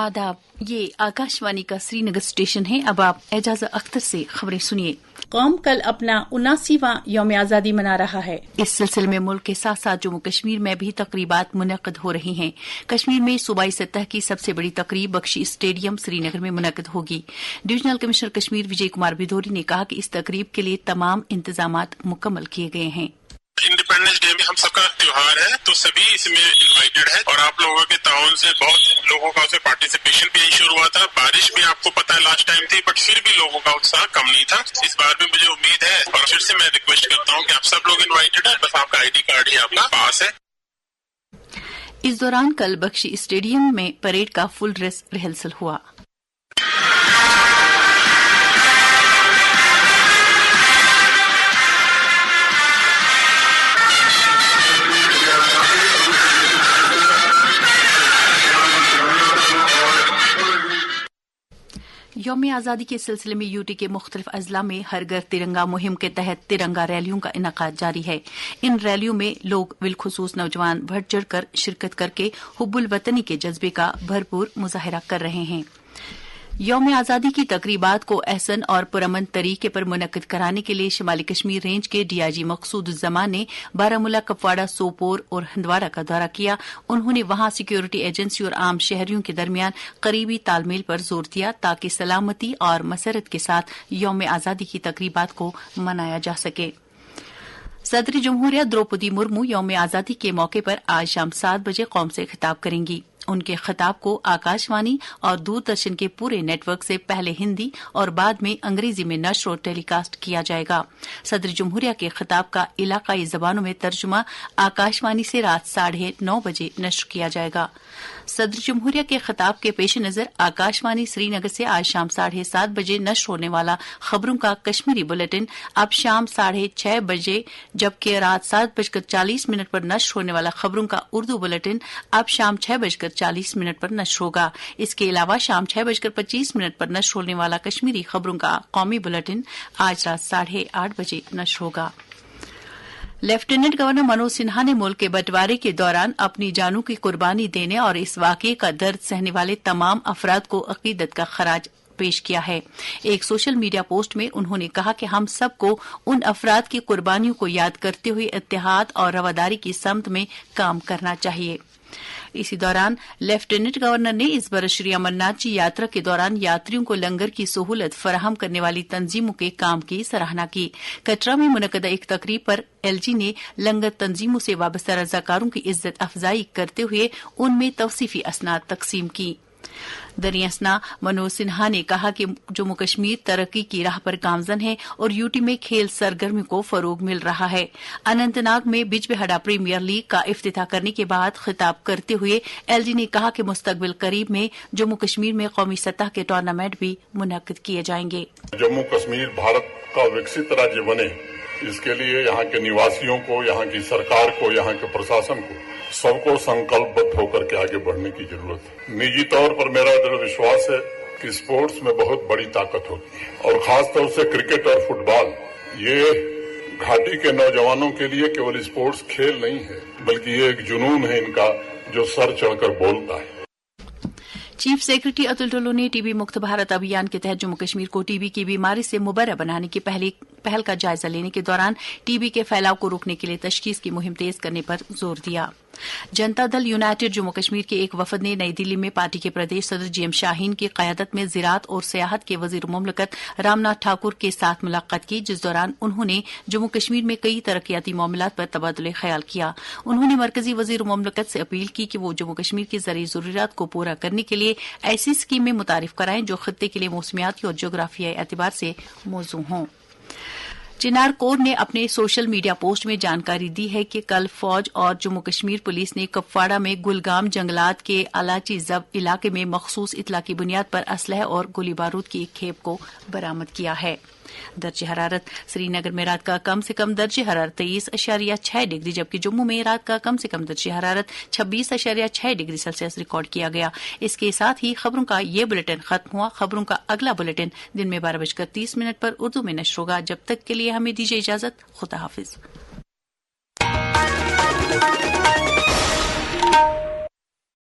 आदाब, ये आकाशवाणी का श्रीनगर स्टेशन है। अब आप एजाज अख्तर से खबरें सुनिए। कौम कल अपना 79वां यौम आज़ादी मना रहा है। इस सिलसिले में मुल्क के साथ साथ जम्मू कश्मीर में भी तकरीबात मुनक्कद हो रही हैं। कश्मीर में सूबाई सतह की सबसे बड़ी तकरीब बख्शी स्टेडियम श्रीनगर में मुनक्कद होगी। डिवीजनल कमिश्नर कश्मीर विजय कुमार भिदोरी ने कहा कि इस तकरीब के लिए तमाम इंतजामात मुकम्मल किए गए हैं। इंडिपेंडेंस डे में हम सबका त्योहार है, तो सभी इसमें इनवाइटेड है और आप लोगों के ताउन से बहुत लोगों का उसमें पार्टिसिपेशन भी इंश्योर हुआ था। बारिश भी आपको पता है लास्ट टाइम थी, बट फिर भी लोगों का उत्साह कम नहीं था। इस बार भी मुझे उम्मीद है और फिर से मैं रिक्वेस्ट करता हूँ कि आप सब लोग इनवाइटेड है, बस आपका ID कार्ड ही आपका पास है। इस दौरान कल बख्शी स्टेडियम में परेड का फुल ड्रेस रिहर्सल हुआ। यौम आज़ादी के सिलसिले में यूटी के मुख्तलिफ अजला में हर घर तिरंगा मुहिम के तहत तिरंगा रैलियों का इनेकाद जारी है। इन रैलियों में लोग बिलखुसूस नौजवान बढ़ चढ़ कर शिरकत करके हुब्बुल वतनी के जज्बे का भरपूर मुजाहिरा कर रहे हैं। यौम आज़ादी की तकरीबात को अहसन और पुरअमन तरीके पर मुनक्किद कराने के लिए शिमाली कश्मीर रेंज के DIG मकसूदुज़्ज़मान ने बारामूला, कुपवाड़ा, सोपोर और हंदवाड़ा का दौरा किया। उन्होंने वहां सिक्योरिटी एजेंसी और आम शहरियों के दरमियान करीबी तालमेल पर जोर दिया ताकि सलामती और मसरत के साथ यौम आज़ादी की तकरीबात को मनाया जा सके। सदर जमहूरिया द्रौपदी मुर्मू यौम आज़ादी के मौके पर आज शाम 7 बजे कौम से खिताब करेंगी। उनके खिताब को आकाशवाणी और दूरदर्शन के पूरे नेटवर्क से पहले हिंदी और बाद में अंग्रेजी में नश्र और टेलीकास्ट किया जाएगा। सदर जमहूरिया के खिताब का इलाकाई जबानों में तर्जुमा आकाशवाणी से रात 9:30 बजे नश्र किया जाएगा। सदर जमहूरिया के खिताब के पेश नजर आकाशवाणी श्रीनगर से आज शाम 7:30 बजे नश्र होने वाला खबरों का कश्मीरी बुलेटिन अब शाम 6:30 बजे, जबकि रात 7:40 पर नश्र होने वाला खबरों का उर्दू बुलेटिन अब शाम 6:40 पर नश्र होगा। इसके अलावा शाम 6:25 पर नश्र होने वाला कश्मीरी खबरों का कौमी बुलेटिन आज रात 8:30 बजे नश्र होगा। लेफ्टिनेंट गवर्नर मनोज सिन्हा ने मुल्क के बंटवारे के दौरान अपनी जानों की कुर्बानी देने और इस वाकये का दर्द सहने वाले तमाम अफराद को अकीदत का खराज पेश किया है। एक सोशल मीडिया पोस्ट में उन्होंने कहा कि हम सबको उन अफराद की कुर्बानियों को याद करते हुए इत्तेहाद और रवादारी की समत में काम करना चाहिए। इसी दौरान लेफ्टिनेंट गवर्नर ने इस बरस श्री अमरनाथ जी यात्रा के दौरान यात्रियों को लंगर की सहूलत फराहम करने वाली तंजीमों के काम की सराहना की। कटरा में मुनक्कदा एक तकरीब पर LG ने लंगर तंजीमों से वाबस्ता रजाकारों की इज्जत अफजाई करते हुए उनमें तौसीफी असनाद तकसीम की। दरियासना मनोज सिन्हा ने कहा कि जम्मू कश्मीर तरक्की की राह पर गामजन है और यूटी में खेल सरगर्मी को फरोग मिल रहा है। अनंतनाग में बिजबेहड़ा प्रीमियर लीग का इफ्तिताह करने के बाद खिताब करते हुए LG ने कहा कि मुस्तकबिल करीब में जम्मू कश्मीर में कौमी सतह के टूर्नामेंट भी मुनक्किद किए जाएंगे। जम्मू कश्मीर भारत का विकसित राज्य बने, इसके लिए यहाँ के निवासियों को, यहाँ की सरकार को, यहाँ के प्रशासन को सबको संकल्पबद्ध होकर के आगे बढ़ने की जरूरत है। निजी तौर पर मेरा दृढ़ विश्वास है कि स्पोर्ट्स में बहुत बड़ी ताकत होती है और खास तौर से क्रिकेट और फुटबॉल, ये घाटी के नौजवानों के लिए केवल स्पोर्ट्स खेल नहीं है, बल्कि ये एक जुनून है इनका जो सर चढ़कर बोलता है। चीफ सेक्रेटरी अतुल टुल्लू ने टीबी मुक्त भारत अभियान के तहत जम्मू कश्मीर को टीबी की बीमारी से मुबर्रा बनाने की पहल का जायजा लेने के दौरान टीबी के फैलाव को रोकने के लिए तशखीस की मुहिम तेज करने पर जोर दिया। जनता दल यूनाइटेड जम्मू कश्मीर के एक वफद ने नई दिल्ली में पार्टी के प्रदेश सदर GM शाहीन की क़यादत में ज़राअत और सियाहत के वज़ीर मुमलकत रामनाथ ठाकुर के साथ मुलाकात की, जिस दौरान उन्होंने जम्मू कश्मीर में कई तरक्याती मामलात पर तबादुले ख्याल किया। उन्होंने मरकजी वज़ीर मुमलकत से अपील की कि वो जम्मू कश्मीर की ज़रूरी ज़रूरियात को पूरा करने के लिए ऐसी स्कीमें मुतारिफ कराएं जो खित्ते के लिए मौसमियाती और जोग्राफियाई एतबार से मौजू हों। चिनार कोर ने अपने सोशल मीडिया पोस्ट में जानकारी दी है कि कल फौज और जम्मू कश्मीर पुलिस ने कुपवाड़ा में गुलगाम जंगलात के अलाची जब इलाके में मखसूस इतला की बुनियाद पर असलह और गोली बारूद की एक खेप को बरामद किया है। दर्जे हरारत श्रीनगर में रात का कम से कम दर्जे हरारत 23.6 डिग्री, जबकि जम्मू में रात का कम से कम दर्जे हरारत 26.6 डिग्री सेल्सियस रिकॉर्ड किया गया। इसके साथ ही खबरों का ये बुलेटिन खत्म हुआ। खबरों का अगला बुलेटिन दिन में 12:30 पर उर्दू में नश्र होगा। जब तक के लिए हमें दीजिए इजाजत। खुदा हाफिज।